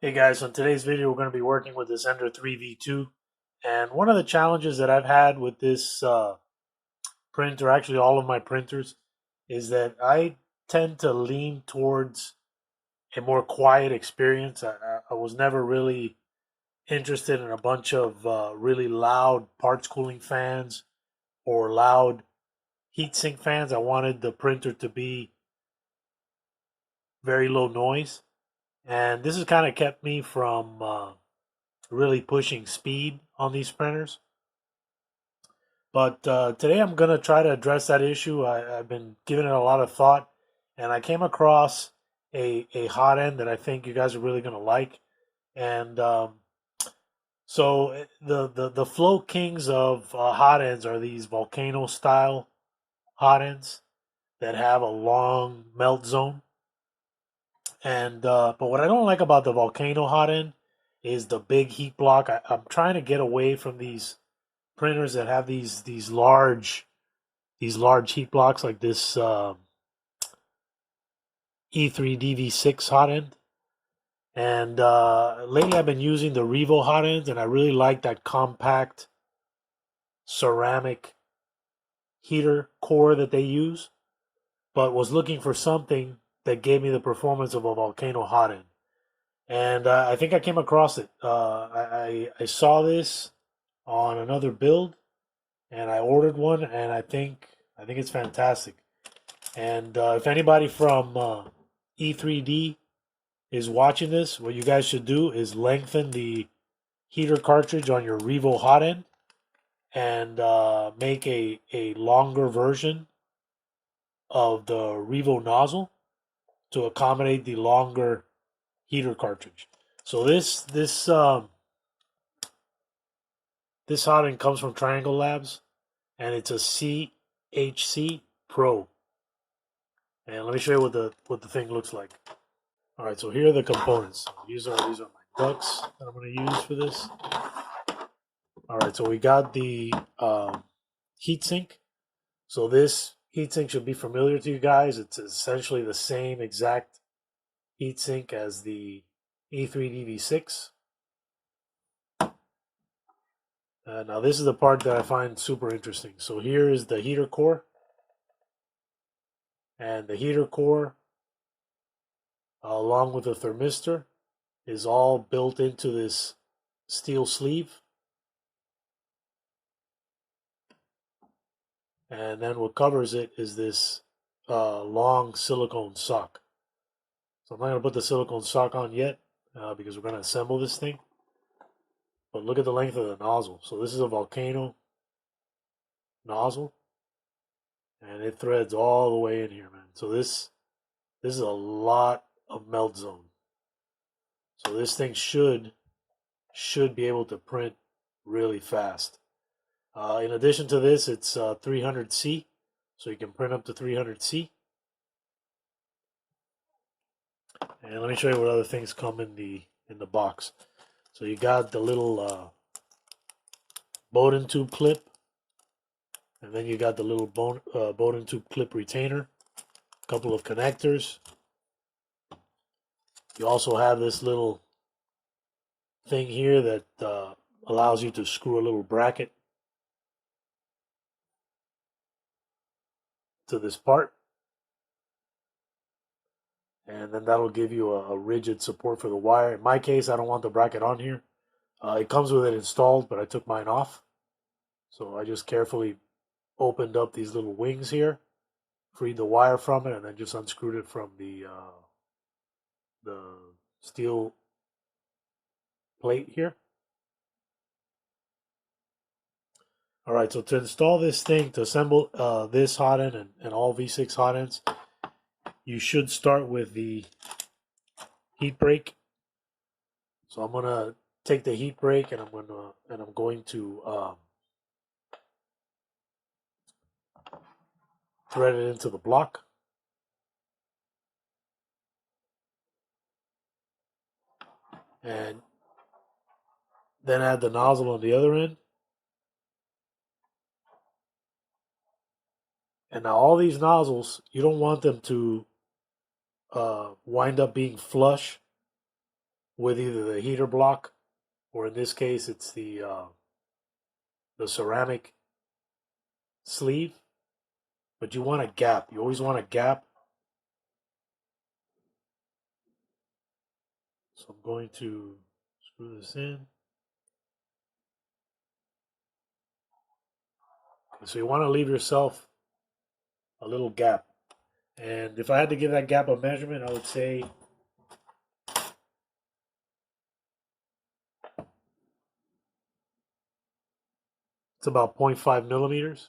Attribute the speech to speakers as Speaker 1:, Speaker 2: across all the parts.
Speaker 1: Hey guys, so in today's video we're going to be working with this Ender 3V2, and one of the challenges that I've had with this printer, actually all of my printers, is that I tend to lean towards a more quiet experience. I was never really interested in a bunch of really loud parts cooling fans or loud heatsink fans. I wanted the printer to be very low noise, and this has kind of kept me from really pushing speed on these printers. But today I'm going to try to address that issue. I've been giving it a lot of thought, and I came across a hot end that I think you guys are really going to like. And the Flow Kings of hot ends are these volcano style hot ends that have a long melt zone. And but what I don't like about the volcano hot end is the big heat block. I'm trying to get away from these printers that have these large heat blocks like this E3 DV6 hot end. And lately I've been using the Revo hot ends, and I really like that compact ceramic heater core that they use, but was looking for something that gave me the performance of a volcano hot end. And I think I came across it. I saw this on another build, and I ordered one, and I think it's fantastic. And if anybody from E3D is watching this, what you guys should do is lengthen the heater cartridge on your Revo hot end and make a longer version of the Revo nozzle to accommodate the longer heater cartridge. So this hot end comes from Triangle Labs, and it's a CHC Pro. And let me show you what the thing looks like. All right, so here are the components. These are my ducts that I'm going to use for this. All right, so we got the heatsink. So this heatsink should be familiar to you guys. It's essentially the same exact heatsink as the E3DV6. Now this is the part that I find super interesting. So here is the heater core, and the heater core, along with the thermistor, is all built into this steel sleeve. And then what covers it is this long silicone sock. So I'm not going to put the silicone sock on yet because we're going to assemble this thing. But look at the length of the nozzle. So this is a volcano nozzle, and it threads all the way in here, man. So this is a lot of melt zone. So this thing should be able to print really fast. In addition to this, it's 300C, so you can print up to 300C. And let me show you what other things come in the box. So you got the little Bowden tube clip, and then you got the little Bowden tube clip retainer, a couple of connectors. You also have this little thing here that allows you to screw a little bracket to this part, and then that'll give you a rigid support for the wire. In my case, I don't want the bracket on here. It comes with it installed, but I took mine off. So I just carefully opened up these little wings here, freed the wire from it, and then just unscrewed it from the steel plate here. All right, so to install this thing, to assemble this hot end and all V6 hot ends, you should start with the heat break. So I'm gonna take the heat break, and I'm going to thread it into the block. And then add the nozzle on the other end. And now all these nozzles, you don't want them to wind up being flush with either the heater block, or in this case it's the ceramic sleeve. But you want a gap. You always want a gap. So I'm going to screw this in. Okay, so you want to leave yourself a little gap. And if I had to give that gap a measurement, I would say it's about 0.5 millimeters.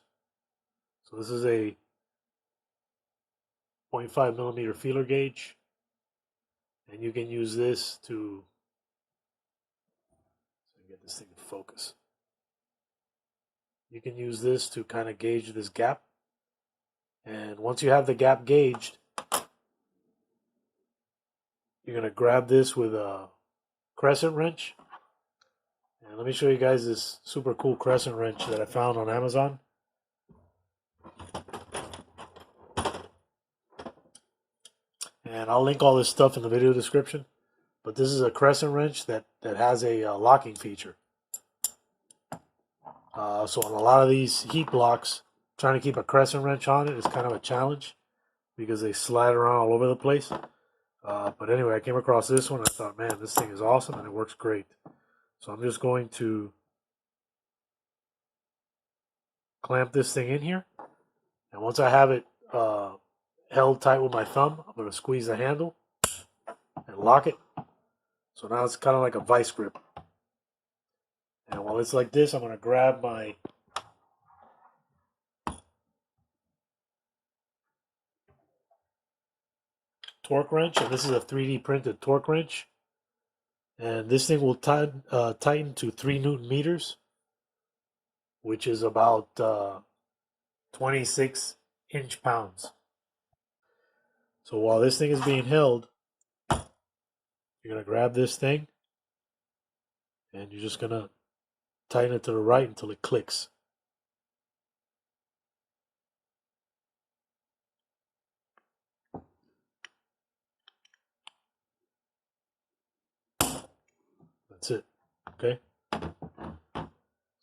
Speaker 1: So this is a 0.5 millimeter feeler gauge. And you can use this to get this thing to focus. You can use this to kind of gauge this gap. And once you have the gap gauged, you're going to grab this with a crescent wrench. And let me show you guys this super cool crescent wrench that I found on Amazon. And I'll link all this stuff in the video description. But this is a crescent wrench that has a locking feature. So on a lot of these heat blocks, trying to keep a crescent wrench on it is kind of a challenge because they slide around all over the place. But anyway, I came across this one. I thought, man, this thing is awesome and it works great. So I'm just going to clamp this thing in here. And once I have it held tight with my thumb, I'm going to squeeze the handle and lock it. So now it's kind of like a vice grip. And while it's like this, I'm going to grab my torque wrench. And this is a 3D printed torque wrench. And this thing will tighten to 3 Newton meters, which is about 26 inch-pounds. So while this thing is being held, you're going to grab this thing and you're just going to tighten it to the right until it clicks. That's it. Okay.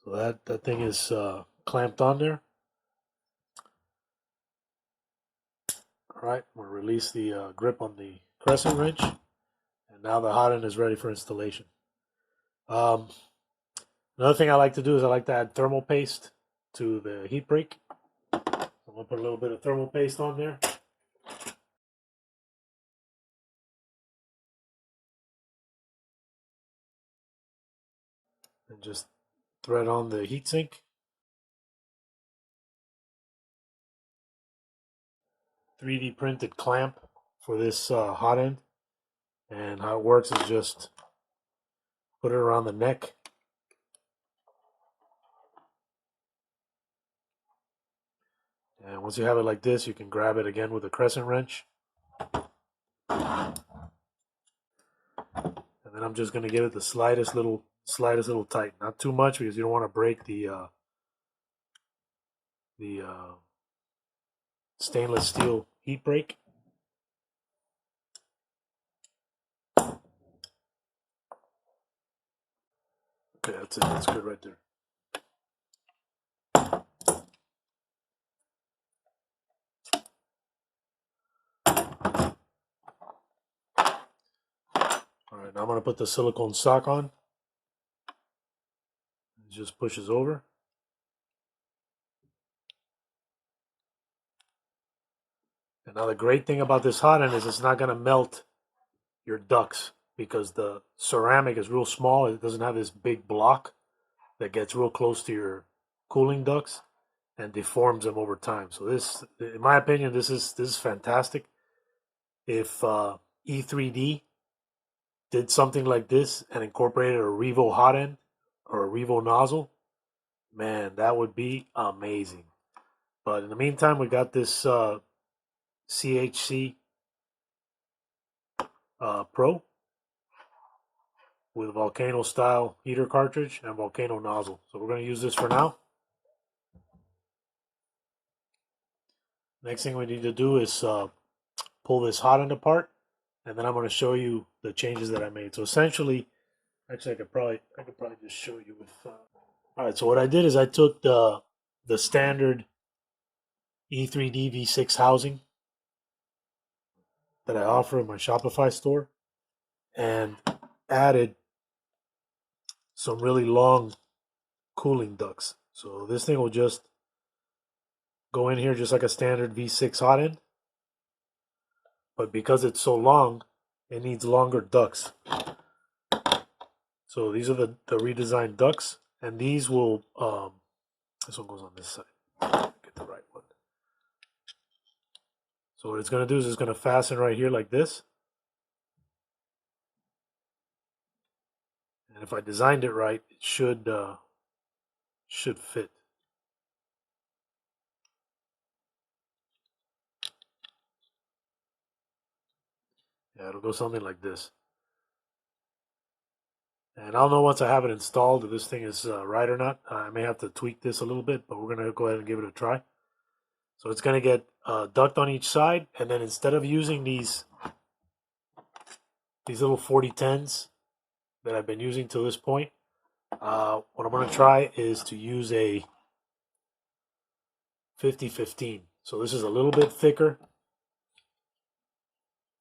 Speaker 1: So that thing is clamped on there. All right. I'm going to release the grip on the crescent wrench. And now the hot end is ready for installation. Another thing I like to do is I like to add thermal paste to the heat break. I'm going to put a little bit of thermal paste on there. And just thread on the heatsink. .3D printed clamp for this hot end. And how it works is just put it around the neck. And once you have it like this, you can grab it again with a crescent wrench. And then I'm just going to give it the slightest little tighten. Not too much because you don't want to break the stainless steel heat break. Okay, that's it. That's good right there. All right, now I'm going to put the silicone sock on. It just pushes over. And now the great thing about this hot end is it's not going to melt your ducts because the ceramic is real small. It doesn't have this big block that gets real close to your cooling ducts and deforms them over time. So this, in my opinion, this is fantastic. If E3D did something like this and incorporated a Revo hot end or a Revo nozzle, man, that would be amazing. But in the meantime, we got this CHC Pro with Volcano style heater cartridge and Volcano nozzle. So we're going to use this for now. Next thing we need to do is pull this hot end apart and then I'm going to show you the changes that I made. So essentially, actually, I could probably just show you with. All right, so what I did is I took the standard E3D V6 housing that I offer in my Shopify store and added some really long cooling ducts. So this thing will just go in here just like a standard V6 hot end, but because it's so long, it needs longer ducts. So these are the redesigned ducts, and these will, this one goes on this side. Get the right one. So what it's going to do is it's going to fasten right here like this. And if I designed it right, it should fit. Yeah, it'll go something like this. And I'll know once I have it installed if this thing is right or not. I may have to tweak this a little bit, but we're going to go ahead and give it a try. So it's going to get duct on each side, and then instead of using these little 4010s that I've been using till this point, what I'm going to try is to use a 5015. So this is a little bit thicker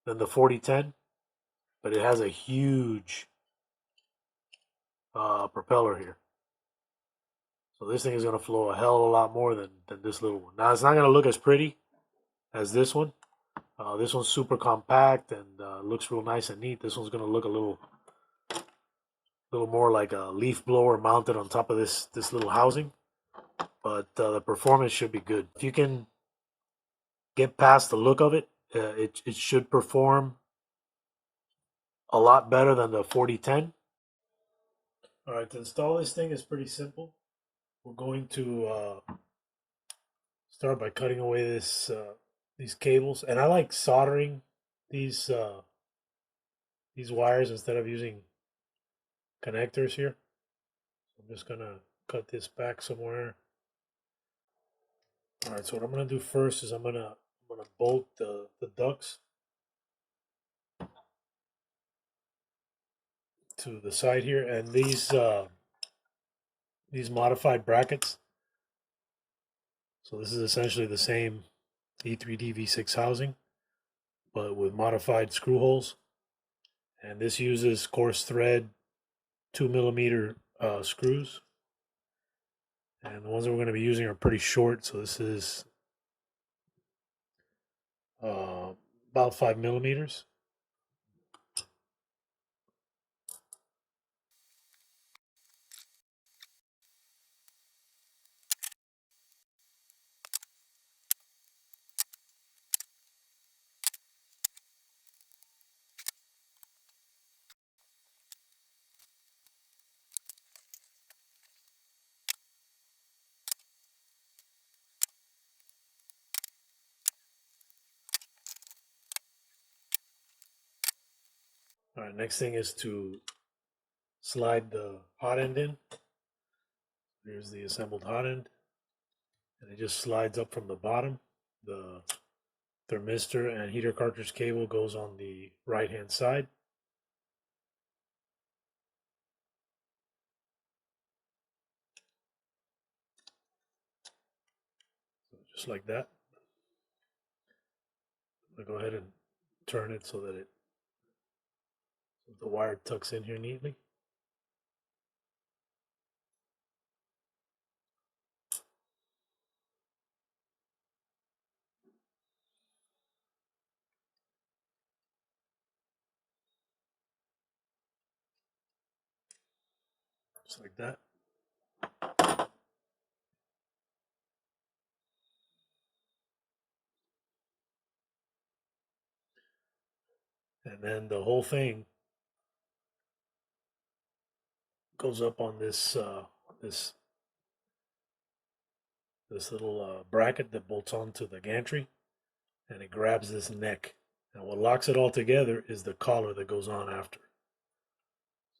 Speaker 1: than the 4010, but it has a huge propeller here. So this thing is going to flow a hell of a lot more than this little one. Now, it's not going to look as pretty as this one. This one's super compact and looks real nice and neat. This one's going to look a little more like a leaf blower mounted on top of this little housing. But the performance should be good. If you can get past the look of it, it should perform a lot better than the 4010. All right, to install this thing is pretty simple. We're going to start by cutting away these cables, and I like soldering these wires instead of using connectors here. I'm just gonna cut this back somewhere. All right, so what I'm gonna do first is I'm gonna bolt the ducts to the side here, and these modified brackets. So this is essentially the same E3D V6 housing, but with modified screw holes. And this uses coarse thread 2mm screws. And the ones that we're going to be using are pretty short. So this is about 5mm. All right, next thing is to slide the hot end in. Here's the assembled hot end. And it just slides up from the bottom. The thermistor and heater cartridge cable goes on the right hand side. So just like that. I'm going to go ahead and turn it so that the wire tucks in here neatly. Just like that. And then the whole thing goes up on this little bracket that bolts onto the gantry, and it grabs this neck. And what locks it all together is the collar that goes on after.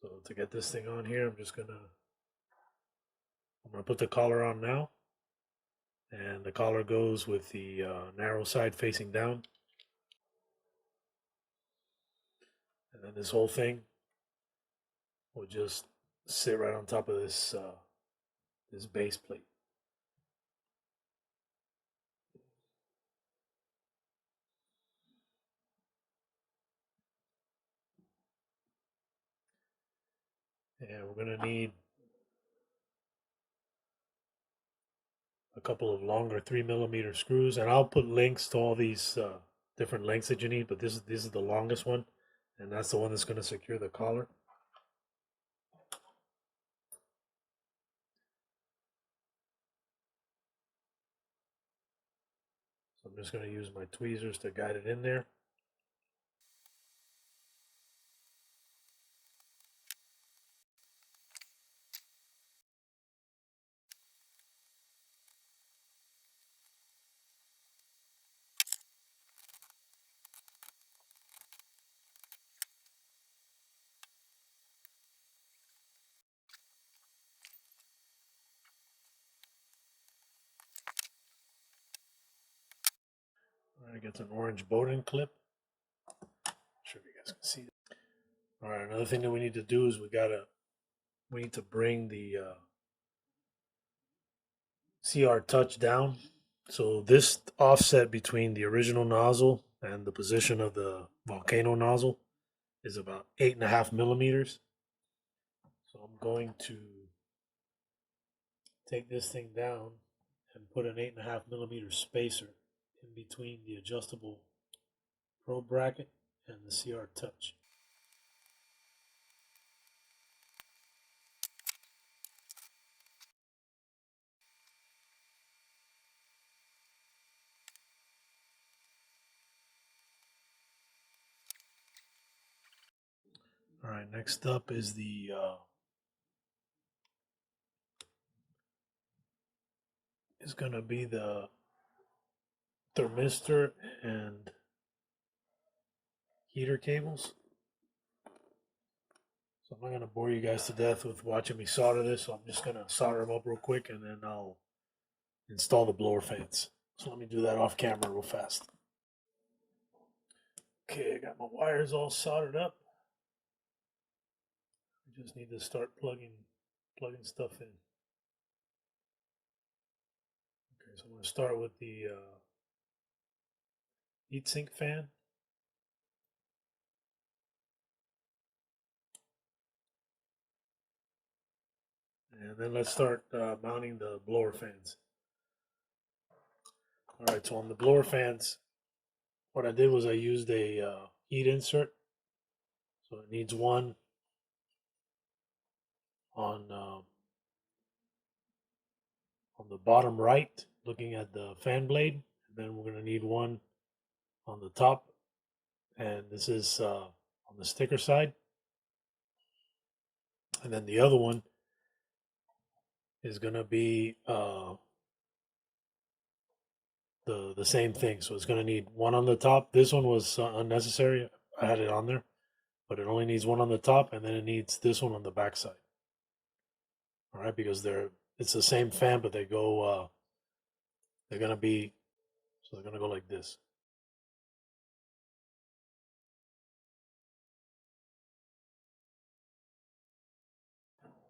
Speaker 1: So to get this thing on here, I'm gonna put the collar on now, and the collar goes with the narrow side facing down. And then this whole thing will just sit right on top of this this base plate. And we're going to need a couple of longer 3mm screws, and I'll put links to all these different lengths that you need, but this is the longest one, and that's the one that's going to secure the collar. So I'm just going to use my tweezers to guide it in there. All right, I got an orange Bowden clip. I'm sure you guys can see that. All right, another thing that we need to do is we need to bring the CR touch down. So this offset between the original nozzle and the position of the Volcano nozzle is about 8.5 millimeters. So I'm going to take this thing down and put an 8.5 millimeter spacer in between the adjustable probe bracket and the CR touch. All right, next up is the is going to be the thermistor and heater cables. So I'm not going to bore you guys to death with watching me solder this, so I'm just going to solder them up real quick and then I'll install the blower fans. So let me do that off camera real fast. Okay, I got my wires all soldered up. I just need to start plugging stuff in. Okay, so I'm going to start with the heatsink fan. And then let's start mounting the blower fans. All right, so on the blower fans, what I did was I used a heat insert. So it needs one on the bottom right, looking at the fan blade. And then we're going to need one on the top, and this is on the sticker side. And then the other one is going to be the same thing. So it's going to need one on the top. This one was unnecessary. I had it on there, but it only needs one on the top, and then it needs this one on the back side. All right, because it's the same fan, but they're going to be, so they're going to go like this.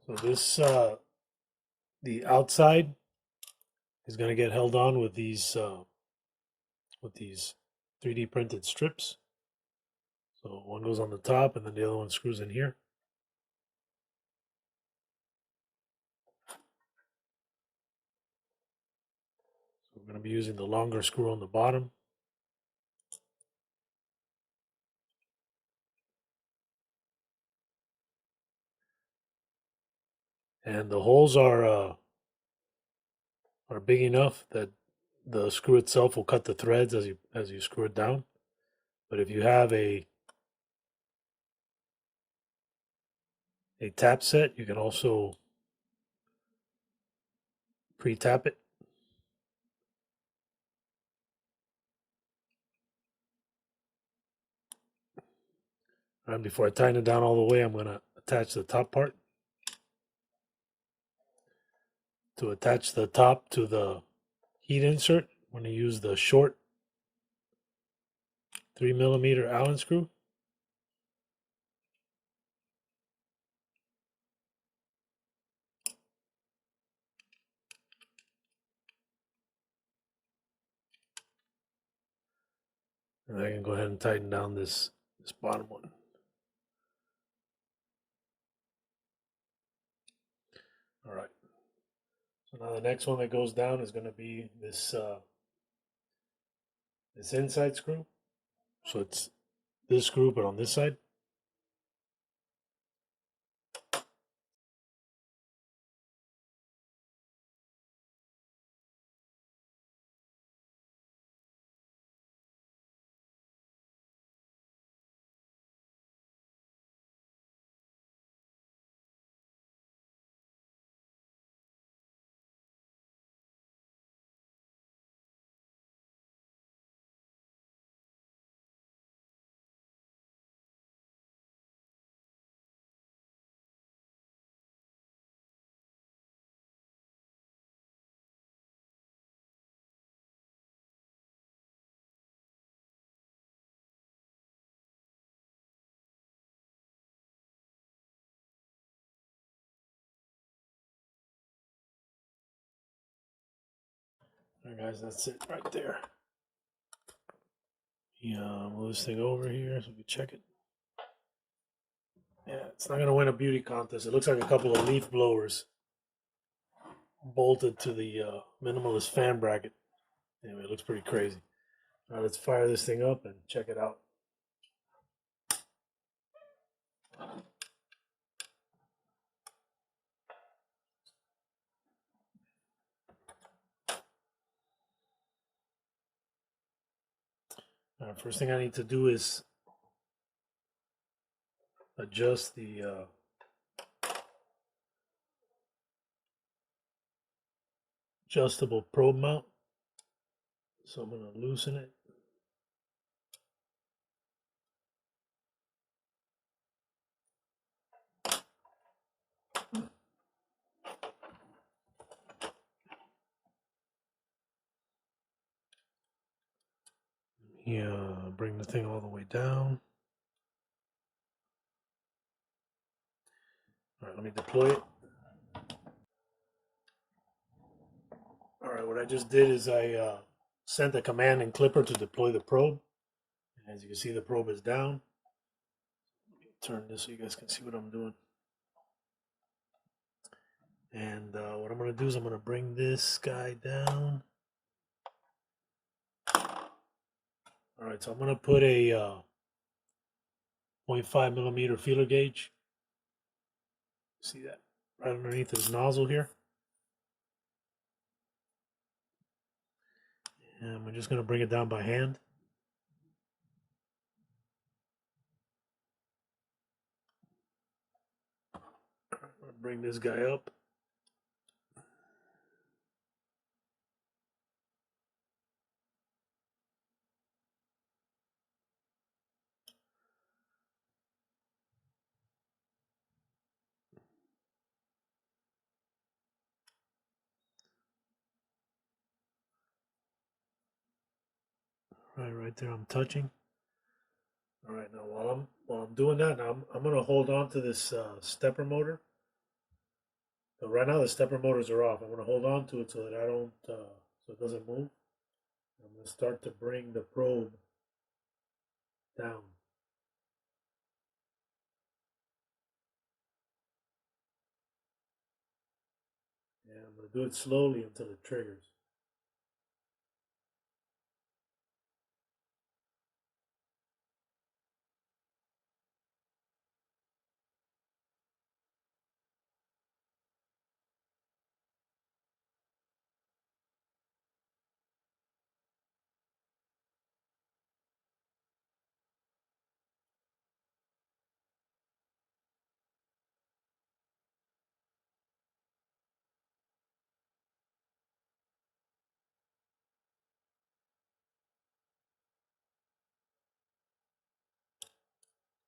Speaker 1: So this the outside is going to get held on with these 3D printed strips. So one goes on the top and then the other one screws in here. So we're going to be using the longer screw on the bottom. And the holes are big enough that the screw itself will cut the threads as you screw it down. But if you have a tap set, you can also pre-tap it. And before I tighten it down all the way, I'm going to attach the top part. To attach the top to the heat insert, I'm going to use the short 3mm Allen screw. And I can go ahead and tighten down this bottom one. All right. So now the next one that goes down is going to be this this inside screw. So it's this screw, but on this side. All right, guys, that's it right there. Yeah, move this thing over here so we can check it. Yeah, it's not going to win a beauty contest. It looks like a couple of leaf blowers bolted to the minimalist fan bracket. Anyway, it looks pretty crazy. All right, let's fire this thing up and check it out. First thing I need to do is adjust the adjustable probe mount. So I'm going to loosen it. Yeah, bring the thing all the way down. All right, let me deploy it. All right, what I just did is I sent a command in Clipper to deploy the probe. As you can see, the probe is down. Let me turn this so you guys can see what I'm doing. And what I'm going to do is I'm going to bring this guy down. All right, so I'm going to put a 0.5 millimeter feeler gauge. See that? Right underneath this nozzle here. And we're just going to bring it down by hand. I'll bring this guy up. Right there, I'm touching. All right, now while I'm doing that, now I'm going to hold on to this stepper motor. So right now the stepper motors are off. I'm going to hold on to it so that I don't, so it doesn't move. I'm going to start to bring the probe down. And I'm going to do it slowly until it triggers.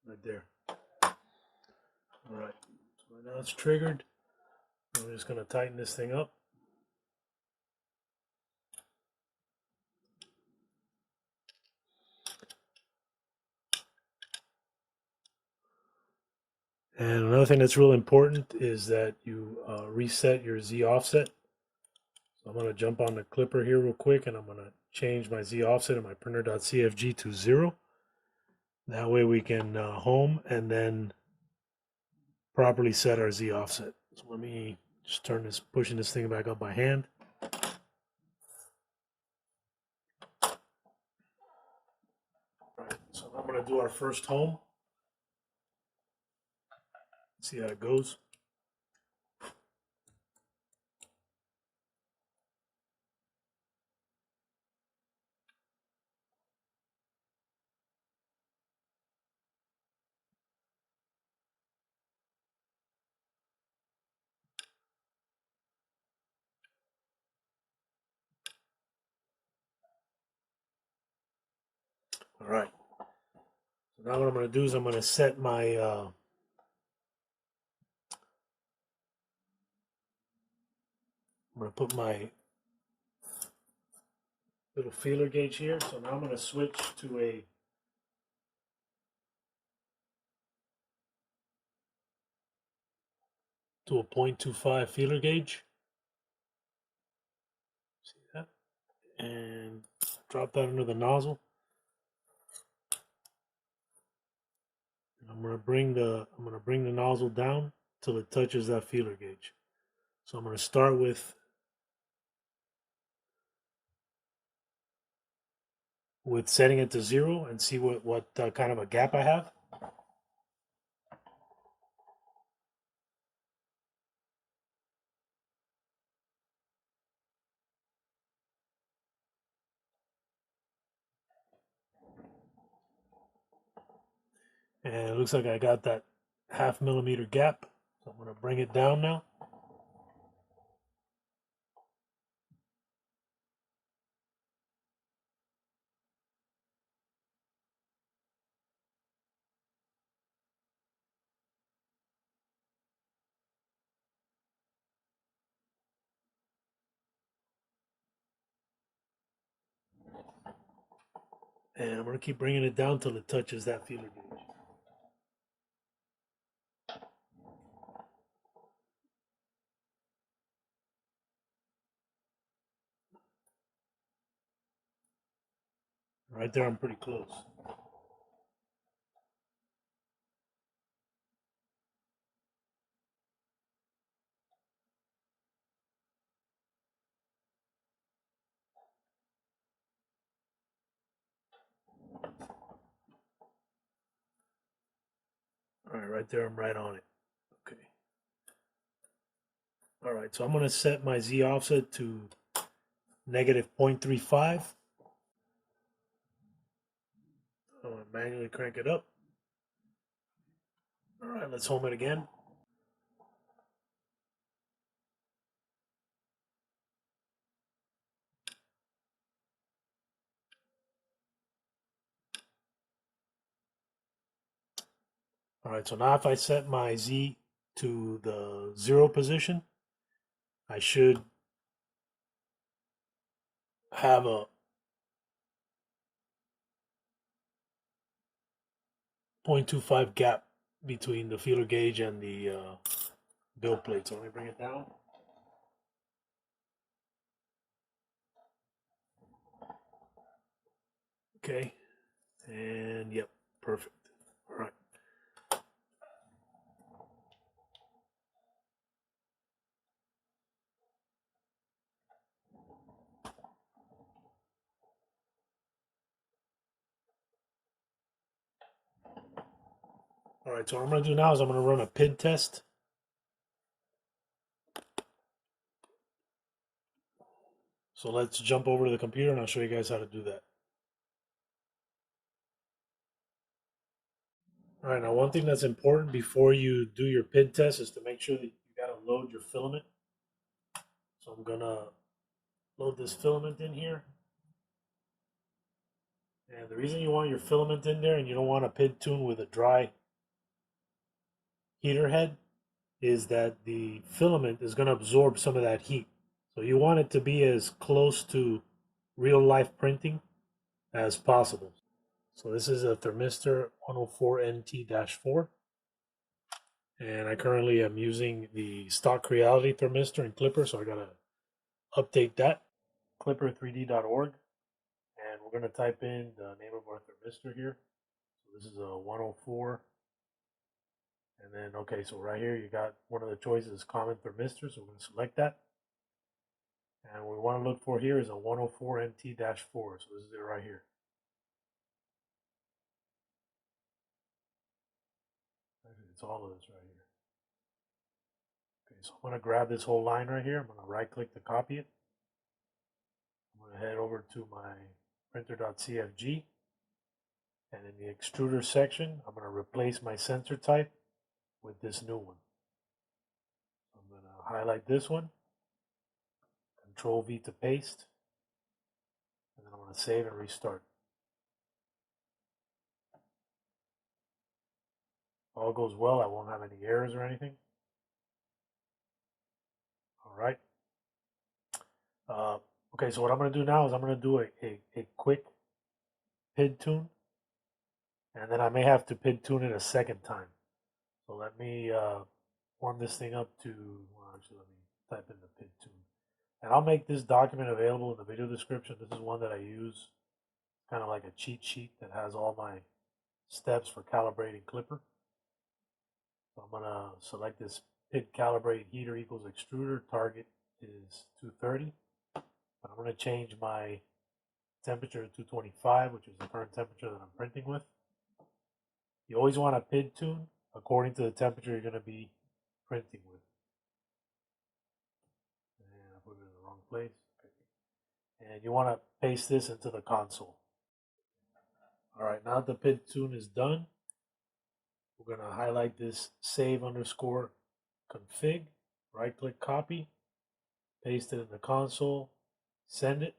Speaker 1: Right there. All right, so now it's triggered. I'm just going to tighten this thing up. And another thing that's real important is that you reset your Z offset. So I'm going to jump on the clipper here real quick, and I'm going to change my Z offset of my printer.cfg to 0. That way we can home and then properly set our Z offset. So let me just pushing this thing back up by hand. Right, so I'm going to do our first home. See how it goes. All right. So now what I'm going to do is I'm going to set my I'm going to put my little feeler gauge here. So now I'm going to switch to a to a 0.25 feeler gauge. See that? And drop that under the nozzle. And I'm going to bring the nozzle down till it touches that feeler gauge. So I'm going to start with setting it to 0 and see what kind of a gap I have. And it looks like I got that 0.5 millimeter gap. So I'm going to bring it down now. And I'm going to keep bringing it down till it touches that feeler gauge. Right there, I'm pretty close. All right there, I'm right on it. Okay. All right, so I'm going to set my Z offset to negative 0.35. I'm going to manually crank it up. All right, let's home it again. All right, so now if I set my Z to the 0 position, I should have a 0.25 gap between the feeler gauge and the build plate. So let me bring it down. Okay, and yep, perfect. All right. All right, so what I'm going to do now is I'm going to run a PID test. So let's jump over to the computer and I'll show you guys how to do that. All right, now one thing that's important before you do your PID test is to make sure that you got to load your filament. So I'm going to load this filament in here. And the reason you want your filament in there and you don't want a PID tune with a dry heater head is that the filament is going to absorb some of that heat. So you want it to be as close to real life printing as possible. So this is a thermistor 104NT-4. And I currently am using the stock reality thermistor and clipper, so I gotta update that. Clipper3D.org. we're going to type in the name of our thermistor here. So this is a 104. And then, okay, so right here you got one of the choices, common thermistor. So we're going to select that. And what we want to look for here is a 104 MT-4. So this is it right here. Actually, it's all of this right here. Okay, so I'm going to grab this whole line right here. I'm going to right click to copy it. I'm going to head over to my printer.cfg. And in the extruder section, I'm going to replace my sensor type with this new one. I'm going to highlight this one. Control V to paste, and then I'm going to save and restart. If all goes well, I won't have any errors or anything. All right. Okay, so what I'm going to do now is I'm going to do a quick PID tune, and then I may have to PID tune it a second time. So let me warm this thing up to, well, actually let me type in the PID tune. And I'll make this document available in the video description. This is one that I use, kind of like a cheat sheet that has all my steps for calibrating clipper. So I'm going to select this PID calibrate heater equals extruder. Target is 230. But I'm going to change my temperature to 225, which is the current temperature that I'm printing with. You always want to PID tune according to the temperature you're going to be printing with. And I put it in the wrong place. Okay. And you want to paste this into the console. All right, now that the PID tune is done, we're going to highlight this save underscore config, right click copy, paste it in the console, send it,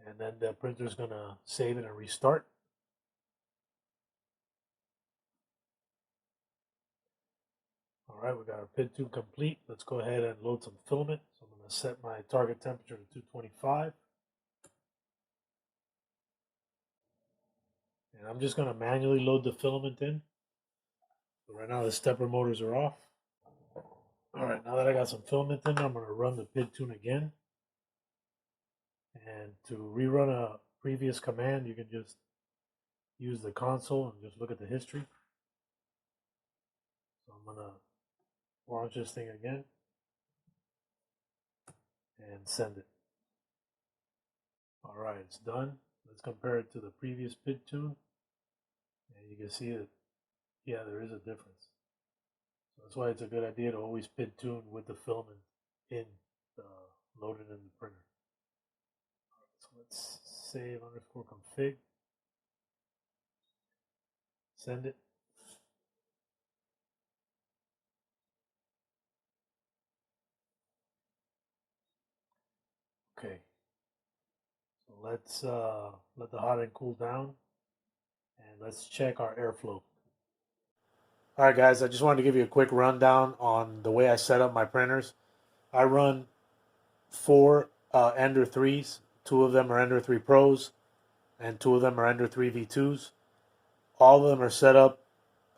Speaker 1: and then the printer is going to save it and restart. All right, we got our PID tune complete. Let's go ahead and load some filament. So I'm going to set my target temperature to 225. And I'm just going to manually load the filament in. So right now the stepper motors are off. All right, now that I got some filament in, I'm going to run the PID tune again. And to rerun a previous command, you can just use the console and just look at the history. So I'm going to launch this thing again and send it. All right, it's done. Let's compare it to the previous PID tune. And you can see that, yeah, there is a difference. So that's why it's a good idea to always PID tune with the filament in loaded in the printer. All right, so let's save underscore config. Send it. Okay. So let's let the hot end cool down, and let's check our airflow. All right, guys, I just wanted to give you a quick rundown on the way I set up my printers. I run 4 Ender 3s. 2 of them are Ender 3 Pros, and 2 of them are Ender 3 V2s. All of them are set up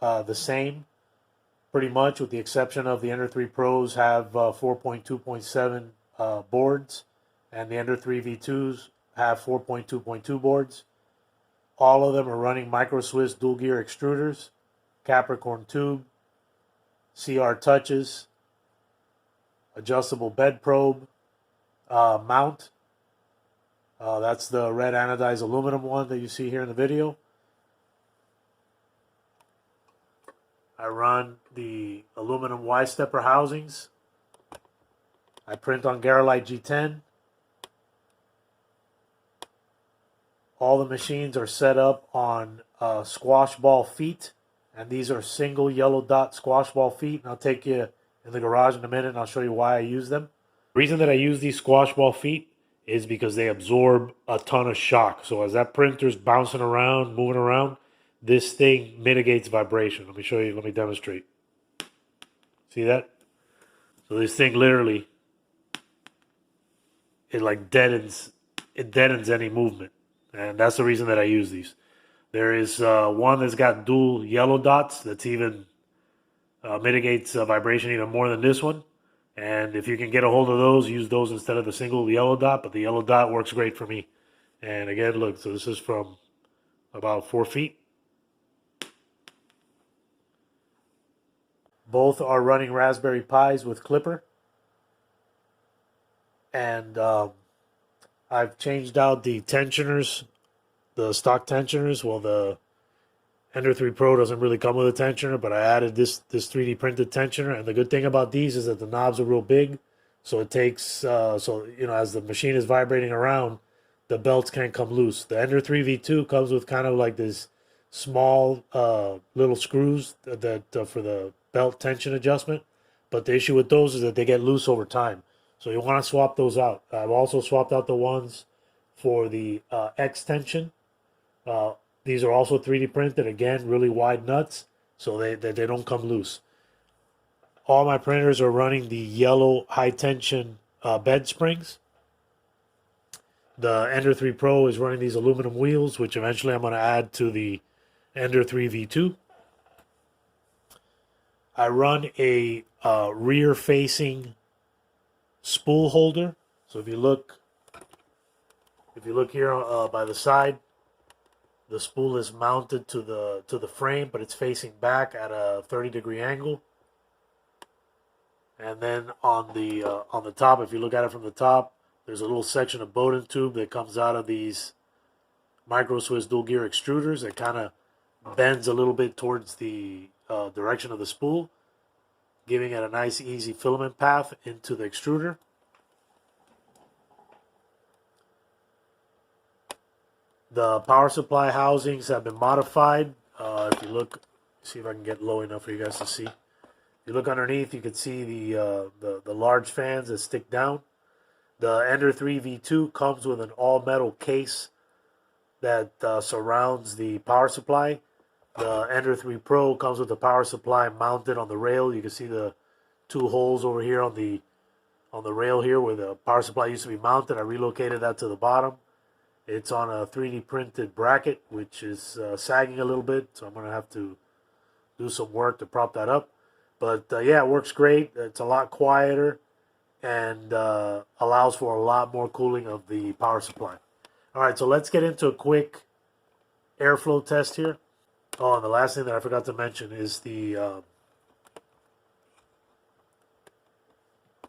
Speaker 1: the same, pretty much, with the exception of the Ender 3 Pros have 4.2.7 boards, and the Ender 3 V2s have 4.2.2 boards. All of them are running Micro Swiss dual gear extruders, Capricorn tube, CR touches, adjustable bed probe, mount. That's the red anodized aluminum one that you see here in the video. I run the aluminum Y-stepper housings. I print on Garolite G10. All the machines are set up on squash ball feet, and these are single yellow dot squash ball feet. And I'll take you in the garage in a minute and I'll show you why I use them. The reason that I use these squash ball feet is because they absorb a ton of shock. So as that printer's bouncing around, moving around, this thing mitigates vibration. Let me show you, let me demonstrate. See that? So this thing literally, it like deadens any movement. And that's the reason that I use these. There is one that's got dual yellow dots that's even mitigates vibration even more than this one. And if you can get a hold of those, use those instead of the single yellow dot. But the yellow dot works great for me. And again, look, so this is from about 4 feet. Both are running Raspberry Pis with Clipper. And I've changed out the tensioners, the stock tensioners. Well, the Ender 3 Pro doesn't really come with a tensioner, but I added this 3D printed tensioner. And the good thing about these is that the knobs are real big. So it takes, so, you know, as the machine is vibrating around, the belts can't come loose. The Ender 3 V2 comes with kind of like this small little screws that for the belt tension adjustment. But the issue with those is that they get loose over time. So you want to swap those out. I've also swapped out the ones for the X tension. These are also 3D printed. Again, really wide nuts, so they don't come loose. All my printers are running the yellow high tension bed springs. The Ender 3 Pro is running these aluminum wheels, which eventually I'm going to add to the Ender 3 V2. I run a rear facing spool holder. So if you look here by the side, the spool is mounted to the frame, but it's facing back at a 30-degree angle. And then on the top, if you look at it from the top, there's a little section of Bowden tube that comes out of these micro Swiss dual gear extruders that kind of bends a little bit towards the direction of the spool, giving it a nice easy filament path into the extruder. The power supply housings have been modified. If you look, see if I can get low enough for you guys to see. If you look underneath, you can see the large fans that stick down. The Ender 3 V2 comes with an all-metal case that surrounds the power supply. The Ender 3 Pro comes with the power supply mounted on the rail. You can see the two holes over here on the rail here where the power supply used to be mounted. I relocated that to the bottom. It's on a 3D printed bracket, which is sagging a little bit, so I'm going to have to do some work to prop that up. But yeah, it works great. It's a lot quieter and allows for a lot more cooling of the power supply. All right, so let's get into a quick airflow test here. Oh, and the last thing that I forgot to mention is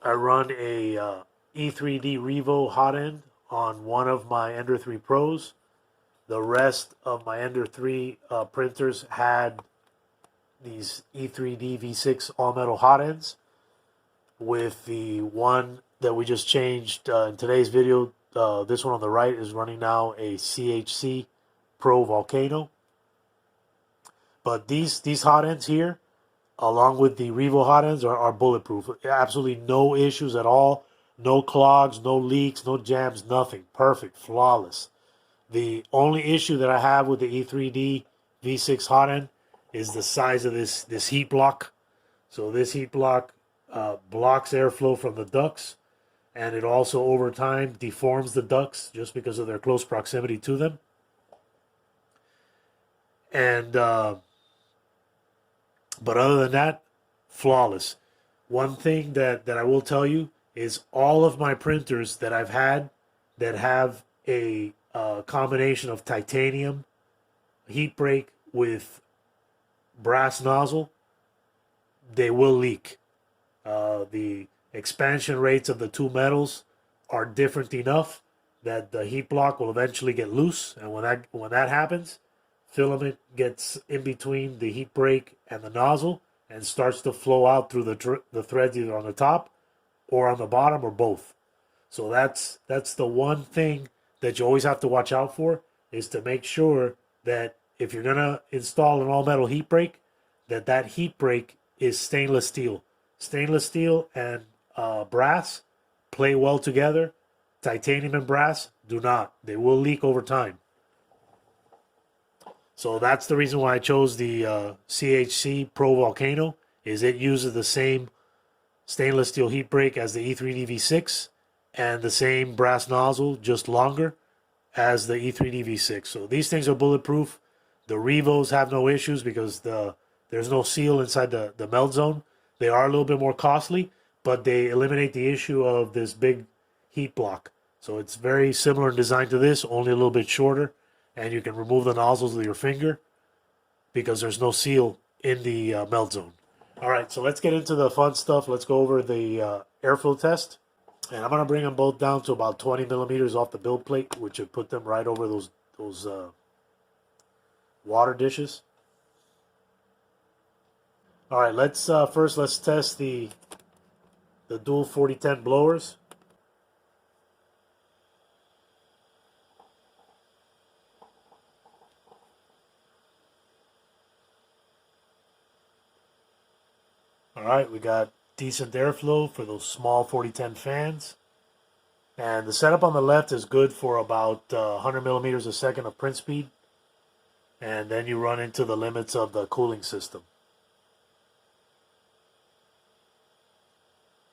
Speaker 1: I run a E3D Revo hot end on one of my Ender 3 Pros. The rest of my Ender 3 printers had these E3D V6 all-metal hot ends. With the one that we just changed in today's video, this one on the right is running now a CHC Pro Volcano. But these hot ends here, along with the Revo hot ends, are bulletproof. Absolutely no issues at all. No clogs, no leaks, no jams, nothing. Perfect, flawless. The only issue that I have with the E3D V6 hot end is the size of this heat block. So this heat block blocks airflow from the ducts, and it also over time deforms the ducts just because of their close proximity to them. And but other than that, flawless. One thing that I will tell you is all of my printers that I've had that have a combination of titanium heat break with brass nozzle, they will leak. The expansion rates of the two metals are different enough that the heat block will eventually get loose, and when that happens, filament gets in between the heat break and the nozzle and starts to flow out through the threads either on the top or on the bottom or both. So that's the one thing that you always have to watch out for, is to make sure that if you're gonna install an all-metal heat break, that heat break is stainless steel. Stainless steel and brass play well together. Titanium and brass do not. They will leak over time. So that's the reason why I chose the CHC Pro Volcano, is it uses the same stainless steel heat break as the E3D V6 and the same brass nozzle, just longer, as the E3D V6. So these things are bulletproof. The Revos have no issues because there's no seal inside the melt zone. They are a little bit more costly, but they eliminate the issue of this big heat block. So it's very similar in design to this, only a little bit shorter. And you can remove the nozzles with your finger because there's no seal in the melt zone. All right, so let's get into the fun stuff. Let's go over the airflow test. And I'm going to bring them both down to about 20 millimeters off the build plate, which would put them right over those water dishes. All right, let's test the dual 4010 blowers. All right, we got decent airflow for those small 4010 fans. And the setup on the left is good for about 100 millimeters a second of print speed. And then you run into the limits of the cooling system.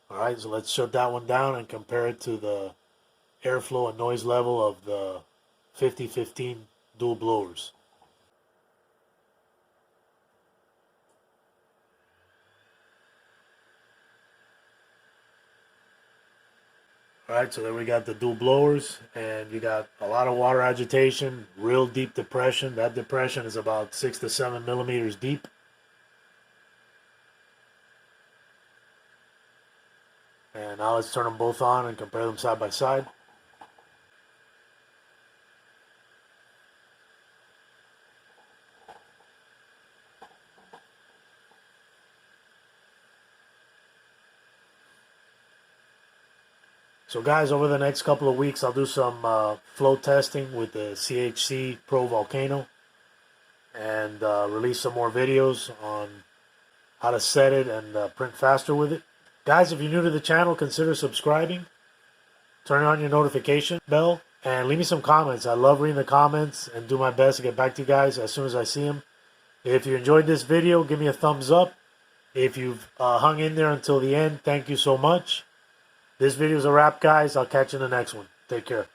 Speaker 1: All right, so let's shut that one down and compare it to the airflow and noise level of the 5015 dual blowers. All right, so then we got the dual blowers, and you got a lot of water agitation, real deep depression. That depression is about 6 to 7 millimeters deep. And now let's turn them both on and compare them side by side. So guys, over the next couple of weeks, I'll do some flow testing with the CHC Pro Volcano and release some more videos on how to set it and print faster with it. Guys, if you're new to the channel, consider subscribing, turn on your notification bell, and leave me some comments. I love reading the comments and do my best to get back to you guys as soon as I see them. If you enjoyed this video, give me a thumbs up. If you've hung in there until the end, thank you so much. This video is a wrap, guys. I'll catch you in the next one. Take care.